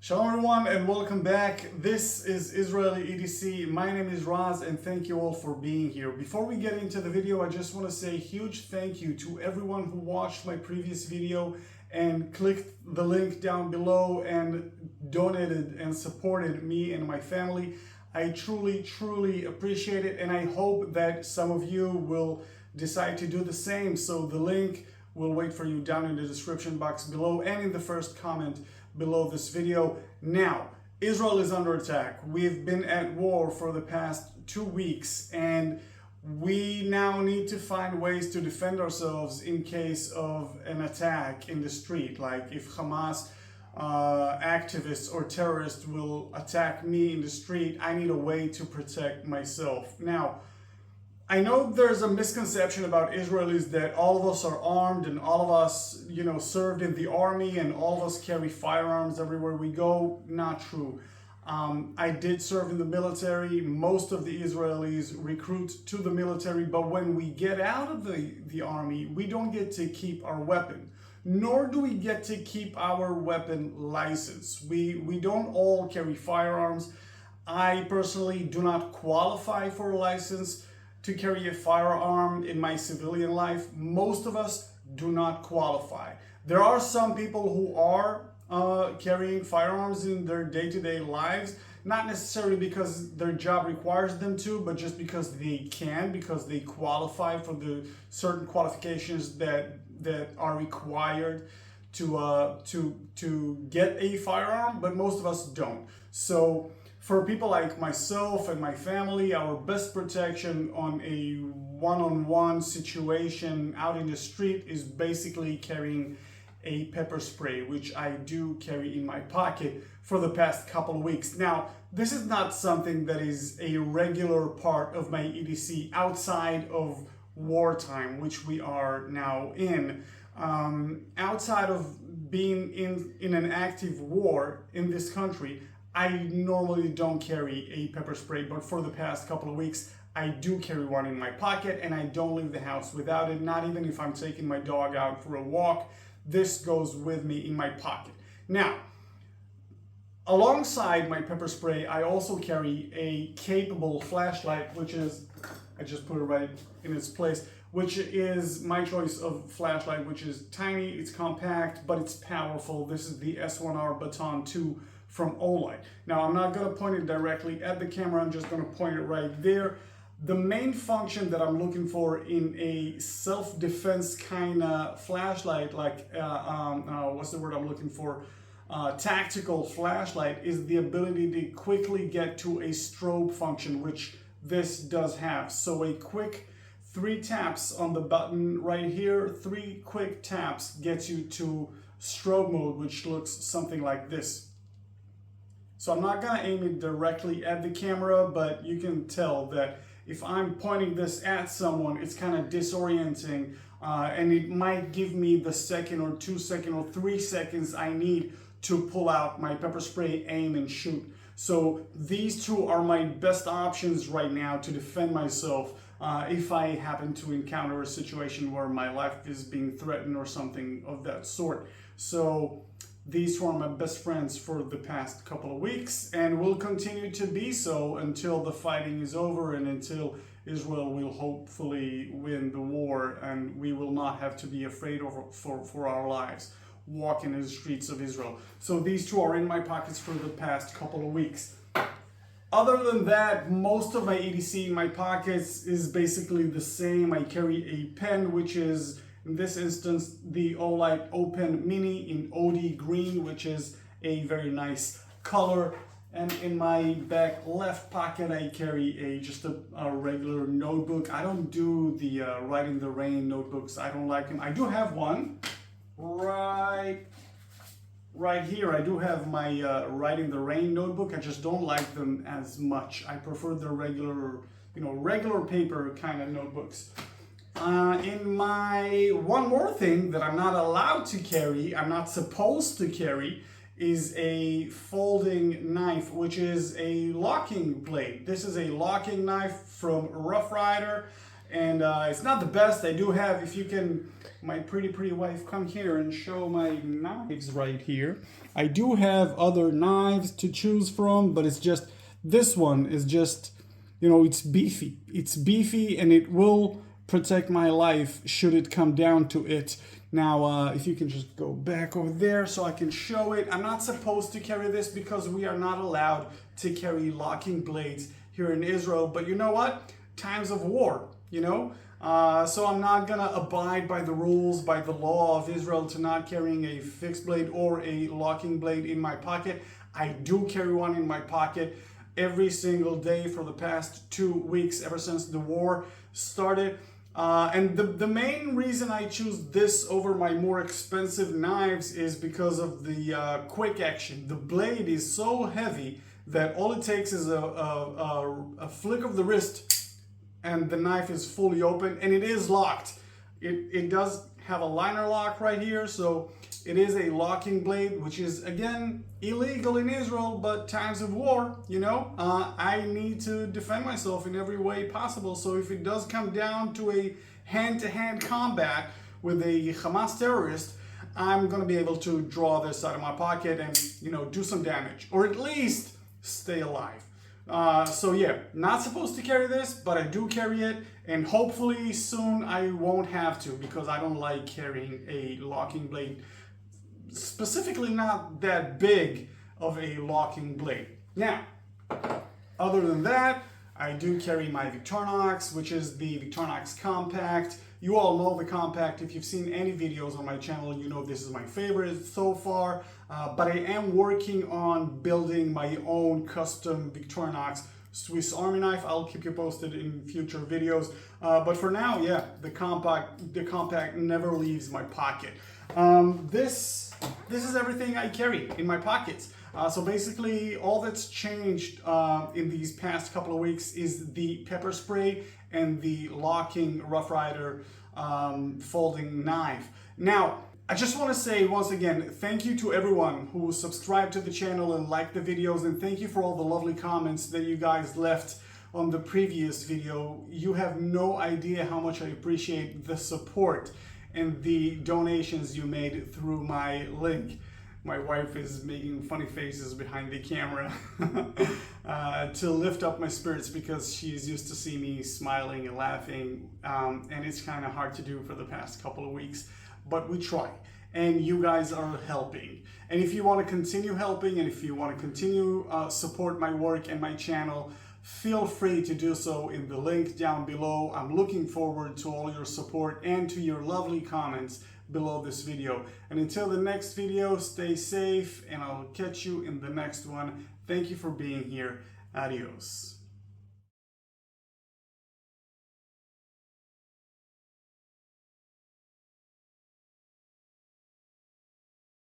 Shalom everyone and welcome back. This is Israeli EDC. My name is Raz and thank you all for being here. Before we get into the video, I just want to say a huge thank you to everyone who watched my previous video and clicked the link down below and donated and supported me and my family. I truly appreciate it, and I hope that some of you will decide to do the same. So the link will wait for you down in the description box below and in the first comment below this video. Now, Israel is under attack. We've been at war for the past 2 weeks, and we now need to find ways to defend ourselves in case of an attack in the street. Like if Hammas activists or terrorists will attack me in the street, I need a way to protect myself. Now, I know there's a misconception about Israelis that all of us are armed and all of us, served in the army and all of us carry firearms everywhere we go. Not true. I did serve in the military. Most of the Israelis recruit to the military, but when we get out of the army, we don't get to keep our weapon, nor do we get to keep our weapon license. We don't all carry firearms. I personally do not qualify for a license to carry a firearm in my civilian life. Most of us do not qualify. There are some people who are carrying firearms in their day-to-day lives, not necessarily because their job requires them to, but just because they can, because they qualify for the certain qualifications that are required to get a firearm, but most of us don't. So for people like myself and my family, our best protection on a one-on-one situation out in the street is basically carrying a pepper spray, which I do carry in my pocket for the past couple of weeks. Now, this is not something that is a regular part of my EDC outside of wartime, which we are now in. Outside of being in an active war in this country, I normally don't carry a pepper spray, but for the past couple of weeks, I do carry one in my pocket, and I don't leave the house without it, not even if I'm taking my dog out for a walk. This goes with me in my pocket. Now, alongside my pepper spray, I also carry a capable flashlight, which is, I just put it right in its place, which is my choice of flashlight, which is tiny, it's compact, but it's powerful. This is the S1R Baton 2 from Olight. Now, I'm not going to point it directly at the camera, I'm just going to point it right there. The main function that I'm looking for in a self-defense kind of flashlight, like, what's the word I'm looking for? Tactical flashlight, is the ability to quickly get to a strobe function, which this does have. So a quick 3 taps on the button right here, 3 quick taps gets you to strobe mode, which looks something like this. So I'm not going to aim it directly at the camera, but you can tell that if I'm pointing this at someone, it's kind of disorienting, and it might give me the second or 2 seconds or 3 seconds I need to pull out my pepper spray, aim, and shoot. So these two are my best options right now to defend myself if I happen to encounter a situation where my life is being threatened or something of that sort. So these two are my best friends for the past couple of weeks and will continue to be so until the fighting is over and until Israel will hopefully win the war and we will not have to be afraid for our lives walking in the streets of Israel. So these two are in my pockets for the past couple of weeks. Other than that, most of my EDC in my pockets is basically the same. I carry a pen, which is, in this instance, the Olight Open Mini in OD green, which is a very nice color. And in my back left pocket, I carry just a regular notebook. I don't do the Write in the Rain notebooks. I don't like them. I do have one right here. I do have my Write in the Rain notebook. I just don't like them as much. I prefer the regular, regular paper kind of notebooks. In my one more thing that I'm not allowed to carry, I'm not supposed to carry, is a folding knife, which is a locking blade. This is a locking knife from Rough Rider. And it's not the best. I do have, if you can, my pretty wife, come here and show my knives right here. I do have other knives to choose from, but it's just, this one is just, you know, it's beefy. It's beefy and it will protect my life should it come down to it. Now, if you can just go back over there so I can show it. I'm not supposed to carry this because we are not allowed to carry locking blades here in Israel. But you know what? Times of war, you know? So I'm not gonna abide by the rules, by the law of Israel to not carrying a fixed blade or a locking blade in my pocket. I do carry one in my pocket every single day for the past 2 weeks, ever since the war started. And the main reason I choose this over my more expensive knives is because of the quick action. The blade is so heavy that all it takes is a flick of the wrist and the knife is fully open, and it is locked. It does have a liner lock right here, so it is a locking blade, which is, again, illegal in Israel, but times of war, you know, I need to defend myself in every way possible. So if it does come down to a hand-to-hand combat with a Hammas terrorist, I'm going to be able to draw this out of my pocket and, you know, do some damage, or at least stay alive. So yeah, not supposed to carry this, but I do carry it, and hopefully soon I won't have to, because I don't like carrying a locking blade, specifically not that big of a locking blade. Now, other than that, I do carry my Victorinox, which is the Victorinox Compact. You all know the Compact. If you've seen any videos on my channel, you know this is my favorite so far. But I am working on building my own custom Victorinox Swiss Army knife. I'll keep you posted in future videos. But for now, yeah, the Compact never leaves my pocket. This is everything I carry in my pockets. So basically, all that's changed in these past couple of weeks is the pepper spray and the locking Rough Rider folding knife. Now, I just want to say once again, thank you to everyone who subscribed to the channel and liked the videos, and thank you for all the lovely comments that you guys left on the previous video. You have no idea how much I appreciate the support and the donations you made through my link. My wife is making funny faces behind the camera to lift up my spirits, because she's used to see me smiling and laughing, and it's kind of hard to do for the past couple of weeks, but we try, and you guys are helping. And if you want to continue helping, and if you want to continue support my work and my channel, feel free to do so in the link down below. I'm looking forward to all your support and to your lovely comments below this video. And until the next video, stay safe, and I'll catch you in the next one. Thank you for being here. Adios.